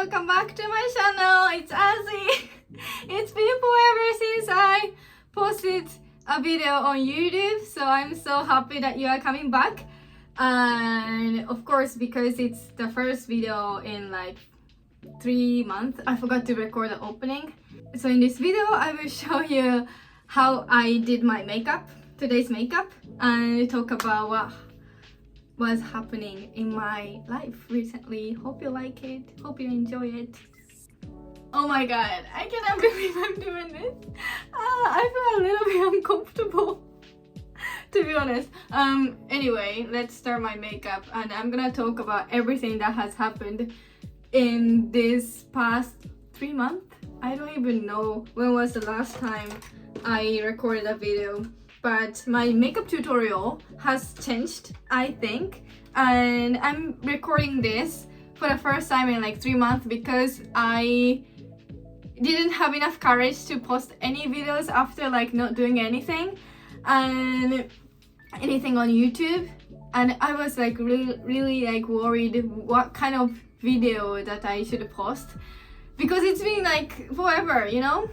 welcome back to my channel. It's Azzy. It's been forever since I posted a video on YouTube, so I'm so happy that you are coming back. And of course, because it's the first video in like 3 months, I forgot to record the opening. So in this video, I will show you how I did my makeup, today's makeup, and talk about what was happening in my life recently. Hope you like it, hope you enjoy it. Oh my god, I cannot believe I'm doing this. I feel a little bit uncomfortable, to be honest. Anyway, let's start my makeup, and I'm gonna talk about everything that has happened in this past 3 months. I don't even know when was the last time I recorded a video, but my makeup tutorial has changed, I think, and I'm recording this for the first time in like 3 months because I didn't have enough courage to post any videos after like not doing anything and anything on YouTube, and I was like really like worried what kind of video that I should post because it's been like forever, you know.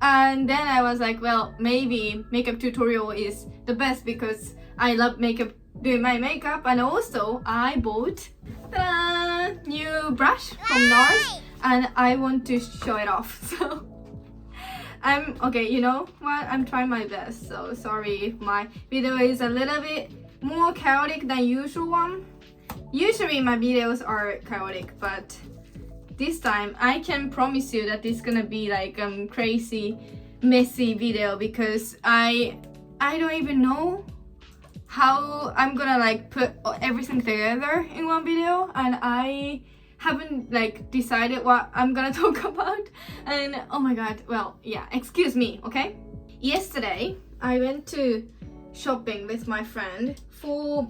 And then I was like, well, maybe makeup tutorial is the best because I love doing my makeup, and also I bought the new brush from NARS and I want to show it off. So I'm okay, you know what, I'm trying my best, so sorry if my video is a little bit more chaotic than usual one. Usually my videos are chaotic, but this time I can promise you that it's gonna be like crazy messy video because I don't even know how I'm gonna like put everything together in one video, and I haven't like decided what I'm gonna talk about. And oh my god, well, yeah, excuse me, okay? Yesterday I went to shopping with my friend for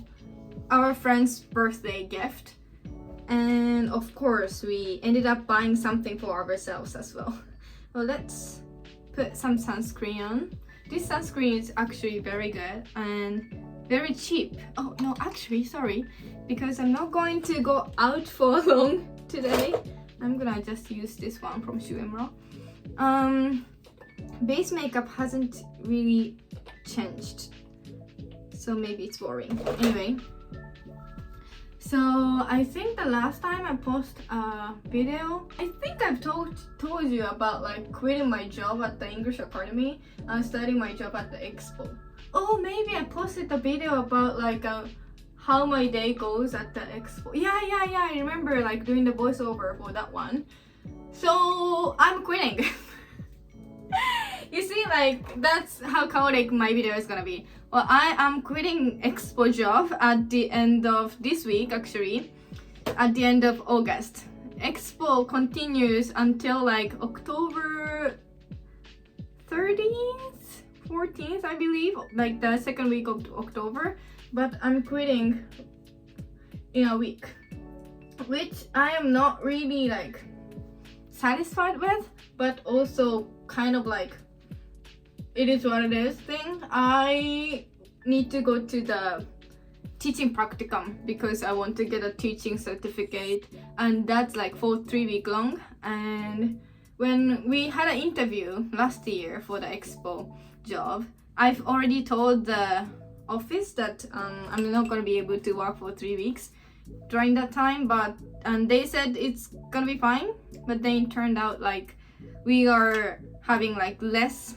our friend's birthday gift, and of course we ended up buying something for ourselves as well. Well, let's put some sunscreen on. This sunscreen is actually very good and very cheap. Oh no, actually, sorry, because I'm not going to go out for long today. I'm gonna just use this one from Shuemura. Base makeup hasn't really changed, so maybe it's boring. Anyway, so I think the last time I posted a video, I think I've told you about like quitting my job at the English Academy and starting my job at the expo. Oh, maybe I posted a video about like how my day goes at the expo. Yeah, I remember like doing the voiceover for that one. So I'm quitting. You see, like that's how chaotic my video is gonna be. Well, I am quitting expo job at the end of this week, actually, at the end of August. Expo continues until like October 30th, 14th, I believe, like the second week of October. But I'm quitting in a week, which I am not really like satisfied with, but also kind of like it is what it is thing. I need to go to the teaching practicum because I want to get a teaching certificate, and that's like for 3 weeks long. And when we had an interview last year for the expo job, I've already told the office that I'm not gonna be able to work for 3 weeks during that time, and they said it's gonna be fine, but then it turned out like we are having like less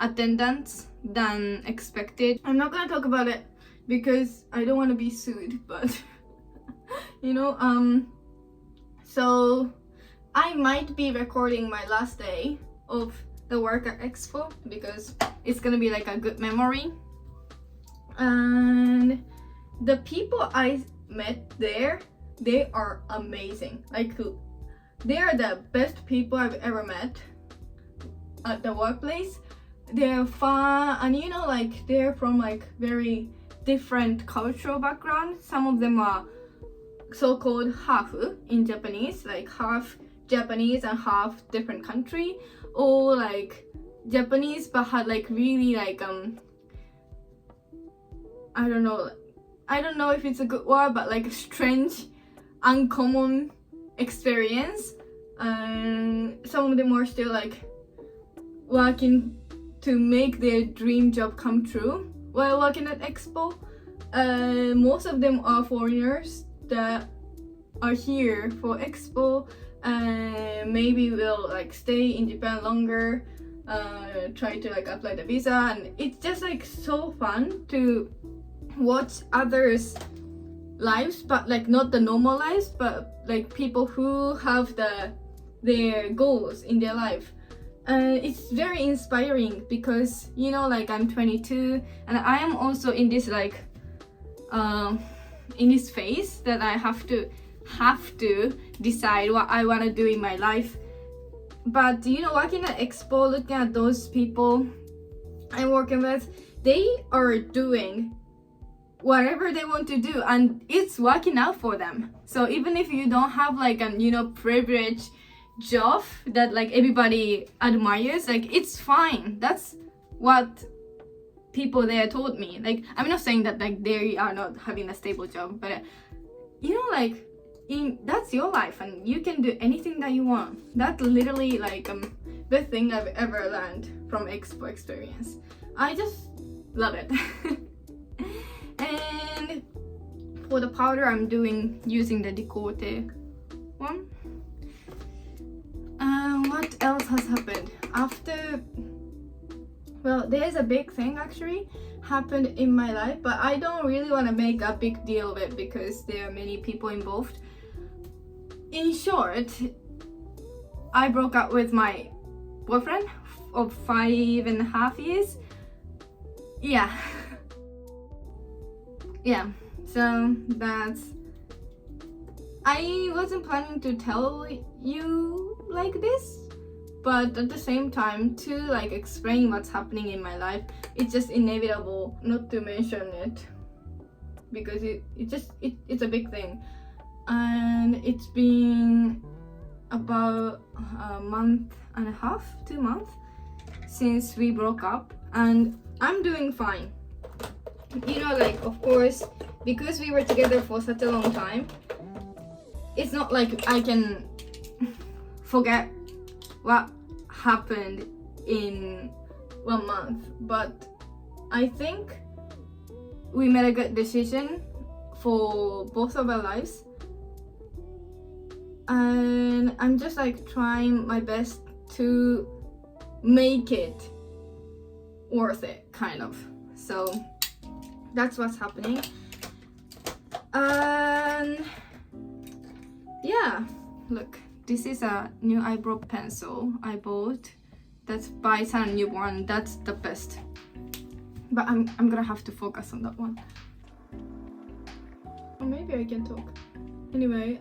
attendance than expected. I'm not gonna talk about it because I don't want to be sued, but you know, so I might be recording my last day of the work at expo because it's gonna be like a good memory. And the people I met there, they are amazing. Like they are the best people I've ever met at the workplace. They're fun, and you know, like they're from like very different cultural background. Some of them are so-called half in Japanese, like half Japanese and half different country, or like Japanese but had like really like I don't know if it's a good word, but like strange, uncommon experience, and some of them are still like working to make their dream job come true while working at Expo. Most of them are foreigners that are here for Expo, and maybe will like stay in Japan longer, try to like apply the visa, and it's just like so fun to watch others' lives, but like not the normal lives, but like people who have their goals in their life. It's very inspiring because, you know, like I'm 22 and I am also in this like in this phase that I have to decide what I want to do in my life. But you know, working at Expo, looking at those people I'm working with, they are doing whatever they want to do and it's working out for them. So even if you don't have like a, you know, privileged job that like everybody admires, like it's fine. That's what people there told me. Like I'm not saying that like they are not having a stable job, but you know, like that's your life and you can do anything that you want. That's literally like the thing I've ever learned from Expo experience. I just love it. And for the powder, I'm using the Decote one. What else has happened after? Well, there's a big thing actually happened in my life, but I don't really want to make a big deal of it because there are many people involved. In short, I broke up with my boyfriend of 5.5 years. Yeah. Yeah, so that's, I wasn't planning to tell you like this, but at the same time to like explain what's happening in my life, it's just inevitable not to mention it because it's a big thing. And it's been about a month and a half, 2 months since we broke up, and I'm doing fine. You know, like of course, because we were together for such a long time, it's not like I can forget what happened in 1 month, but I think we made a good decision for both of our lives, and I'm just like trying my best to make it worth it, kind of. So that's what's happening. And yeah, look, this is a new eyebrow pencil I bought. That's by Sun Newborn. That's the best. But I'm gonna have to focus on that one. Or maybe I can talk. Anyway,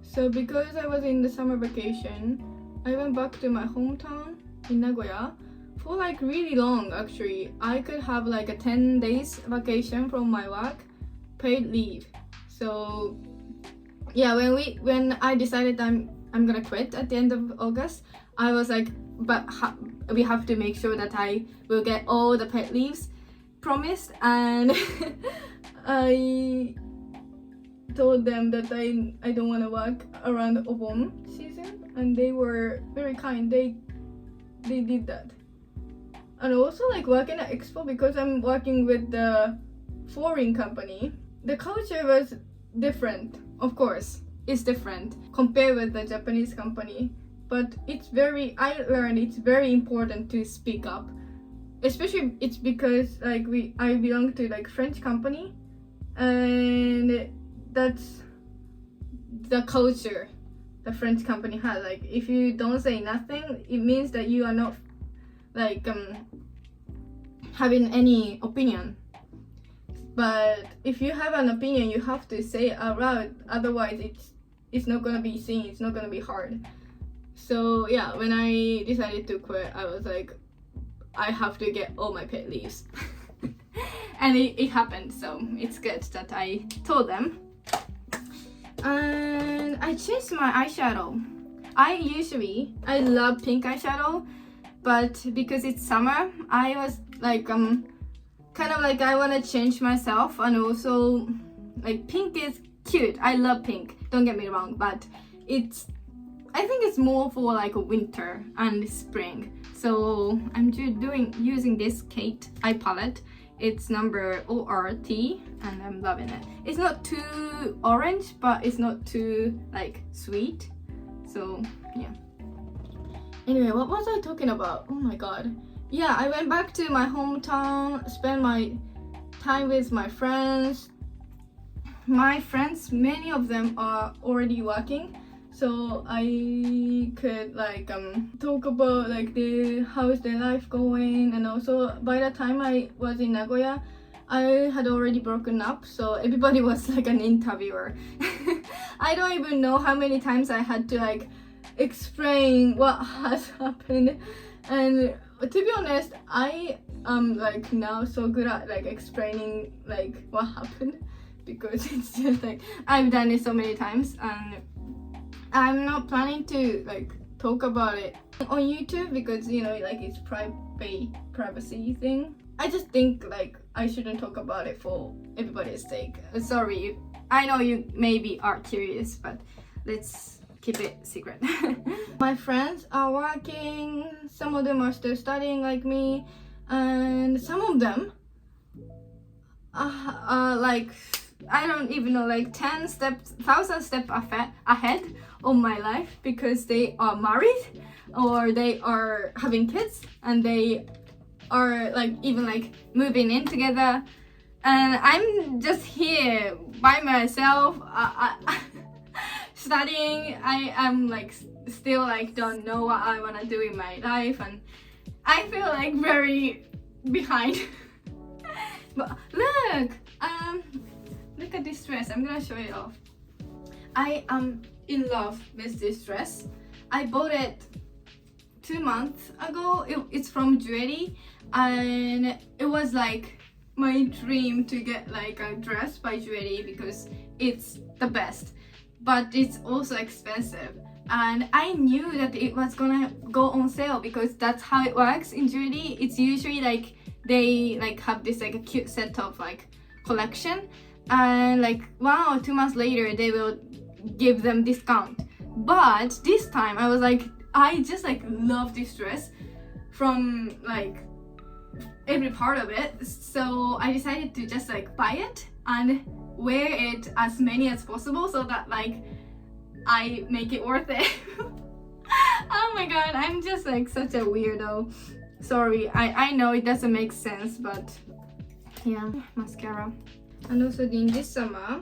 so because I was in the summer vacation, I went back to my hometown in Nagoya for like really long. Actually, I could have like a 10 days vacation from my work, paid leave. So yeah, when I decided I'm gonna quit at the end of August, I was like, but we have to make sure that I will get all the paid leaves promised, and I told them that I don't want to work around Obon season, and they were very kind. They did that. And also like working at Expo, because I'm working with the foreign company, the culture was different. Of course, it's different compared with the Japanese company, but I learned it's very important to speak up. Especially it's because like I belong to like French company, and that's the culture the French company has. Like if you don't say nothing, it means that you are not like having any opinion. But if you have an opinion, you have to say it out loud, otherwise it's not gonna be seen, it's not gonna be heard. So yeah, when I decided to quit, I was like, I have to get all my paid leaves. And it happened, so it's good that I told them. And I changed my eyeshadow. I love pink eyeshadow, but because it's summer, I was like kind of like I want to change myself, and also like pink is cute. I love pink. don't get me wrong, but I think it's more for like a winter and spring. So I'm using this Kate eye palette. It's number ORT and I'm loving it. It's not too orange, but it's not too like sweet. So yeah. Anyway, what was I talking about? Oh my god. Yeah, I went back to my hometown, spent my time with my friends. My friends, many of them are already working, so I could like talk about like how's their life going. And also by the time I was in Nagoya, I had already broken up, so everybody was like an interviewer. I don't even know how many times I had to like explain what has happened. And to be honest, I am like now so good at like explaining like what happened, because it's just like I've done it so many times, and I'm not planning to like talk about it on YouTube because you know like it's privacy thing. I just think like I shouldn't talk about it for everybody's sake. Sorry, I know you maybe are curious, but let's keep it secret. My friends are working, some of them are still studying like me, and some of them are like, I don't even know, like 1,000 steps ahead of my life, because they are married or they are having kids and they are like even like moving in together, and I'm just here by myself. Studying. I am like still like don't know what I want to do in my life, and I feel like very behind. But look at this dress. I'm gonna show it off. I am in love with this dress. I bought it 2 months ago. It's from Jewelry, and it was like my dream to get like a dress by Jewelry because it's the best. But it's also expensive, and I knew that it was gonna go on sale because that's how it works in Jewelry. It's usually like they like have this like a cute set of like collection, and like 1 or 2 months later they will give them discount. But this time I was like, I just like love this dress from like every part of it, so I decided to just like buy it and wear it as many as possible so that like I make it worth it. Oh my god, I'm just like such a weirdo. Sorry, I know it doesn't make sense, but yeah, mascara. And also in this summer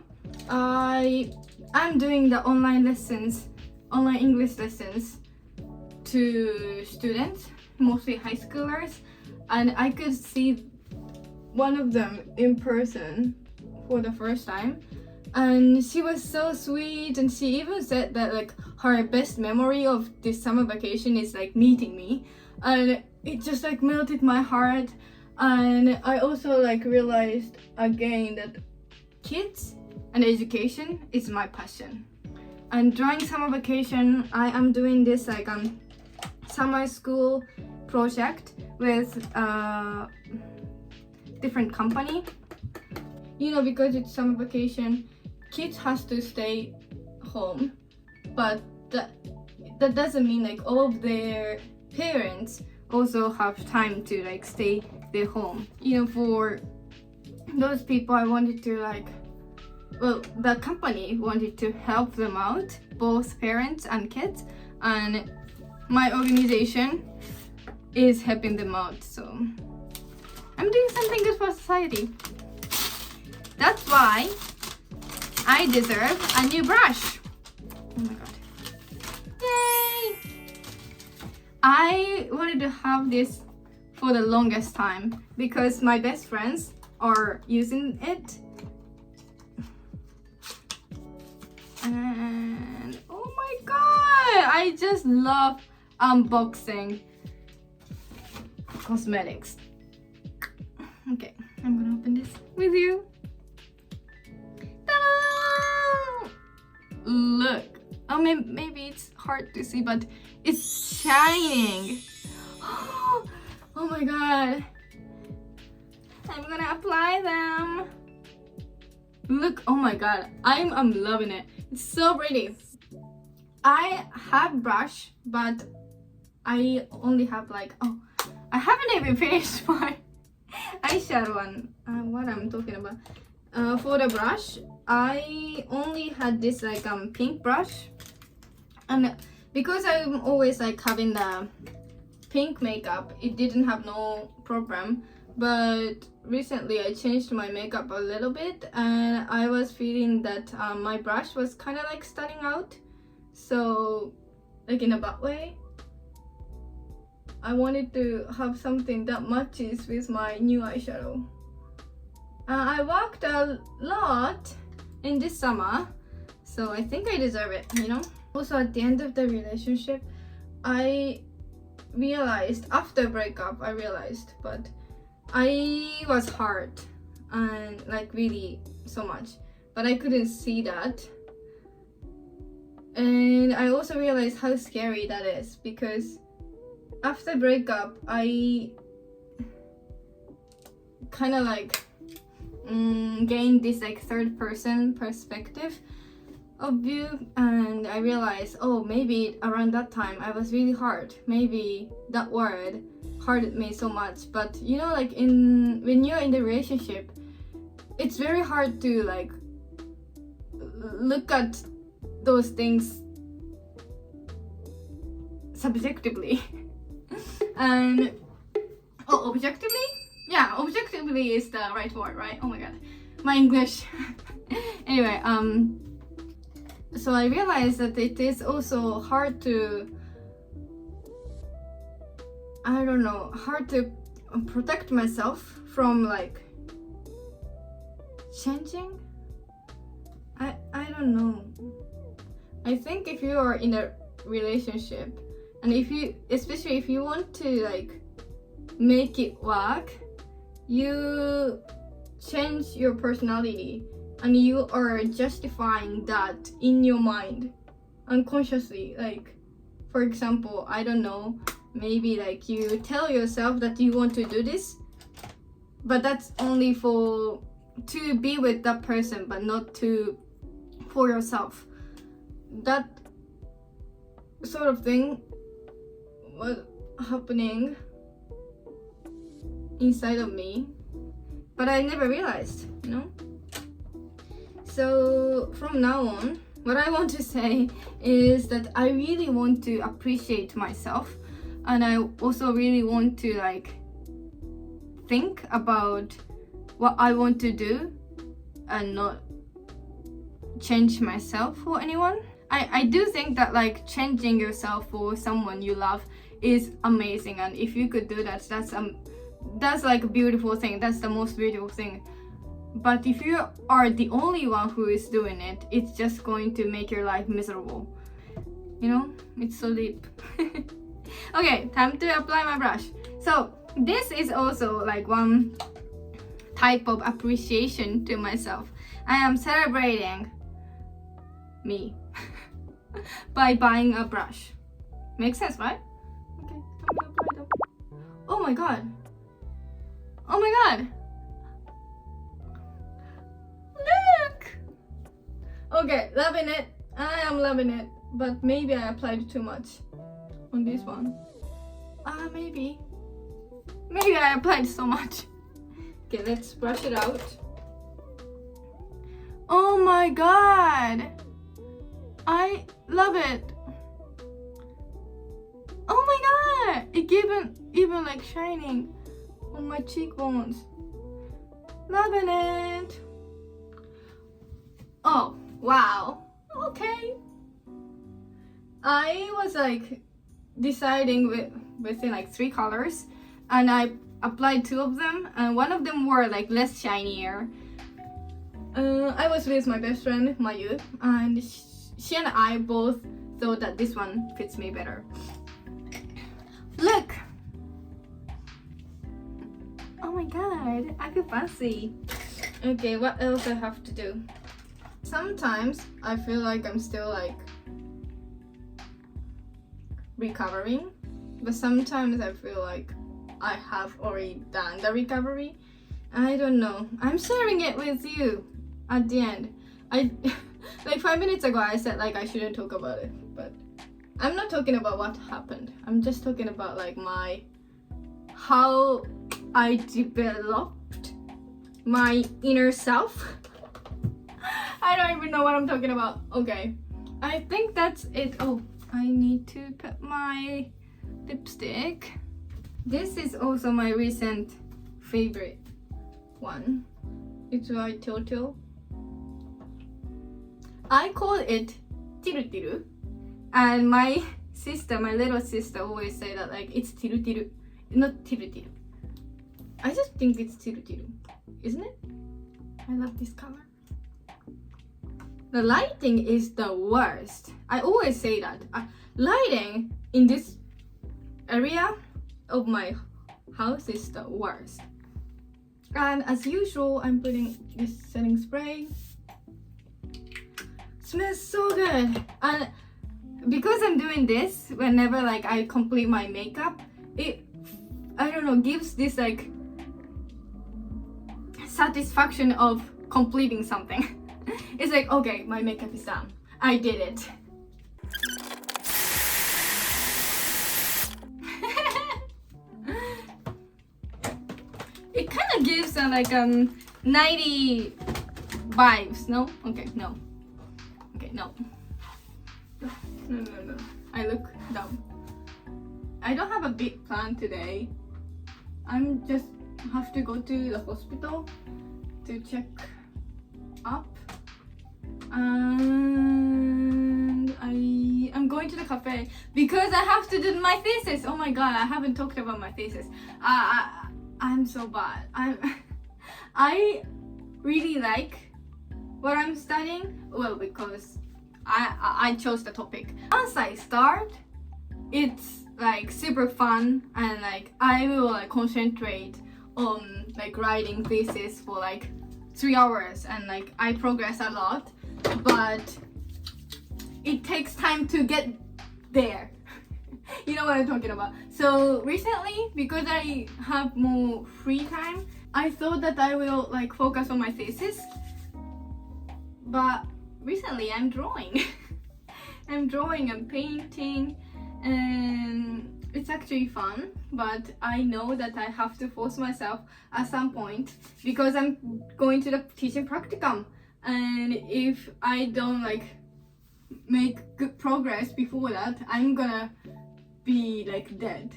I'm doing the online English lessons to students, mostly high schoolers, and I could see one of them in person for the first time, and she was so sweet, and she even said that like her best memory of this summer vacation is like meeting me, and it just like melted my heart. And I also like realized again that kids and education is my passion. And during summer vacation I am doing this like summer school project with different company. You know, because it's summer vacation, kids has to stay home, but that doesn't mean like all of their parents also have time to like stay their home. You know, for those people I wanted to like, well, the company wanted to help them out, both parents and kids, and my organization is helping them out, so I'm doing something good for society. That's why I deserve a new brush. Oh my god. Yay! I wanted to have this for the longest time because my best friends are using it. And oh my god, I just love unboxing cosmetics. Okay, I'm gonna open this with you. Ta-da! Look, oh, maybe it's hard to see, but it's shining. Oh my god, I'm gonna apply them. Look, oh my god, I'm loving it. It's so pretty. I have brush, but I only have like, oh, I haven't even finished my eyeshadow one. What I'm talking about. For the brush, I only had this like pink brush, and because I'm always like having the pink makeup, it didn't have no problem. But recently I changed my makeup a little bit, and I was feeling that my brush was kind of like standing out, so like in a bad way. I wanted to have something that matches with my new eyeshadow. I worked a lot in this summer, so I think I deserve it, you know? Also, at the end of the relationship, I realized, after breakup, but I was hurt, and like really so much, but I couldn't see that. And I also realized how scary that is, because after breakup, I kind of like gained this like third person perspective of view, and I realized, oh, maybe around that time I was really hard. Maybe that word hurted me so much. But you know, like when you're in the relationship, it's very hard to like look at those things subjectively. And objectively? Yeah, objectively is the right word, right? Oh my god, my English. Anyway, so I realized that it is also hard to, hard to protect myself from like changing. I don't know. I think if you are in a relationship, and especially if you want to like make it work, you change your personality, and you are justifying that in your mind unconsciously. Like, for example, I don't know, maybe like you tell yourself that you want to do this, but that's only to be with that person, but not for yourself. That sort of thing was happening inside of me, but I never realized, you know? So from now on, what I want to say is that I really want to appreciate myself, and I also really want to like think about what I want to do and not change myself for anyone. I do think that like changing yourself for someone you love is amazing, and if you could do that, that's like a beautiful thing. That's the most beautiful thing. But if you are the only one who is doing it, it's just going to make your life miserable. You know, it's so deep. Okay, time to apply my brush. So this is also like one type of appreciation to myself. I am celebrating me by buying a brush. Makes sense, right? Okay, I'm gonna apply them. Oh my god. Oh my god. Look. Okay, loving it. I am loving it. But maybe I applied too much on this one. Maybe I applied so much. Okay, let's brush it out. Oh my god. I love it. Oh my god. It even like shining on my cheekbones. Loving it. Oh, wow. Okay. I was like deciding within like 3 colors, and I applied 2 of them, and one of them were like less shinier. I was with my best friend Mayu, and she and I both thought that this one fits me better. Look! Oh my god, I feel fancy. Okay, what else I have to do? Sometimes I feel like I'm still like recovering, but sometimes I feel like I have already done the recovery. I don't know. I'm sharing it with you at the end. Like 5 minutes ago I said like I shouldn't talk about it, but I'm not talking about what happened. I'm just talking about like how I developed my inner self. I don't even know what I'm talking about. Okay, I think that's it. Oh, I need to put my lipstick. This is also my recent favorite one. It's by Toto. I call it tiru tiru, and my little sister always say that like it's tiru tiru, not tiru tiru. I just think it's tiru tiru, isn't it? I love this color. The lighting is the worst. I always say that. Lighting in this area of my house is the worst. And as usual, I'm putting this setting spray. Smells so good. And because I'm doing this whenever like I complete my makeup, it, I don't know, gives this like satisfaction of completing something. It's like, okay, my makeup is done. I did it. It kind of gives like 90 vibes, no? Okay, no. Okay, no. No. I look dumb. I don't have a big plan today. I'm just have to go to the hospital to check up. And I'm going to the cafe because I have to do my thesis. Oh my god, I haven't talked about my thesis. I'm so bad. I really like what I'm studying. Well, because I chose the topic. Once I start, it's like super fun, and like I will like concentrate on like writing thesis for like 3 hours, and like I progress a lot, but it takes time to get there. You know what I'm talking about. So recently, because I have more free time, I thought that I will like focus on my thesis, but recently I'm drawing. I'm drawing and painting, and it's actually fun, but I know that I have to force myself at some point because I'm going to the teaching practicum, and if I don't like make good progress before that, I'm gonna be like dead.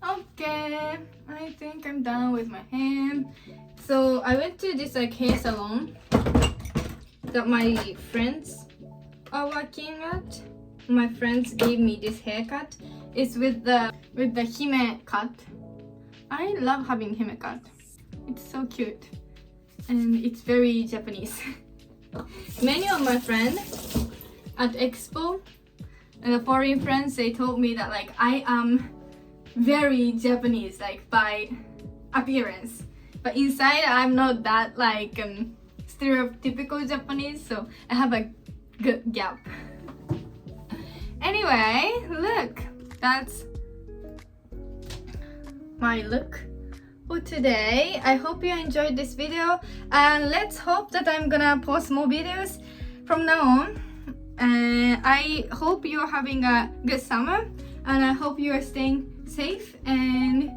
Okay, I think I'm done with my hair. So I went to this like hair salon that my friends are working at. My friends gave me this haircut. It's with the hime cut. I love having hime cut. It's so cute, and it's very Japanese. Many of my friends at Expo and the foreign friends, they told me that like I am very Japanese, like by appearance, but inside I'm not that like stereotypical Japanese, so I have a good gap. Anyway, look, that's my look for today. I hope you enjoyed this video, and let's hope that I'm gonna post more videos from now on. I hope you're having a good summer, and I hope you are staying safe and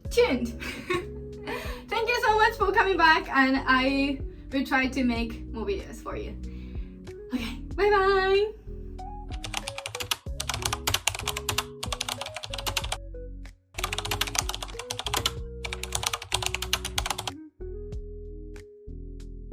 tuned. Thank you so much for coming back, and I will try to make more videos for you. Okay, bye bye.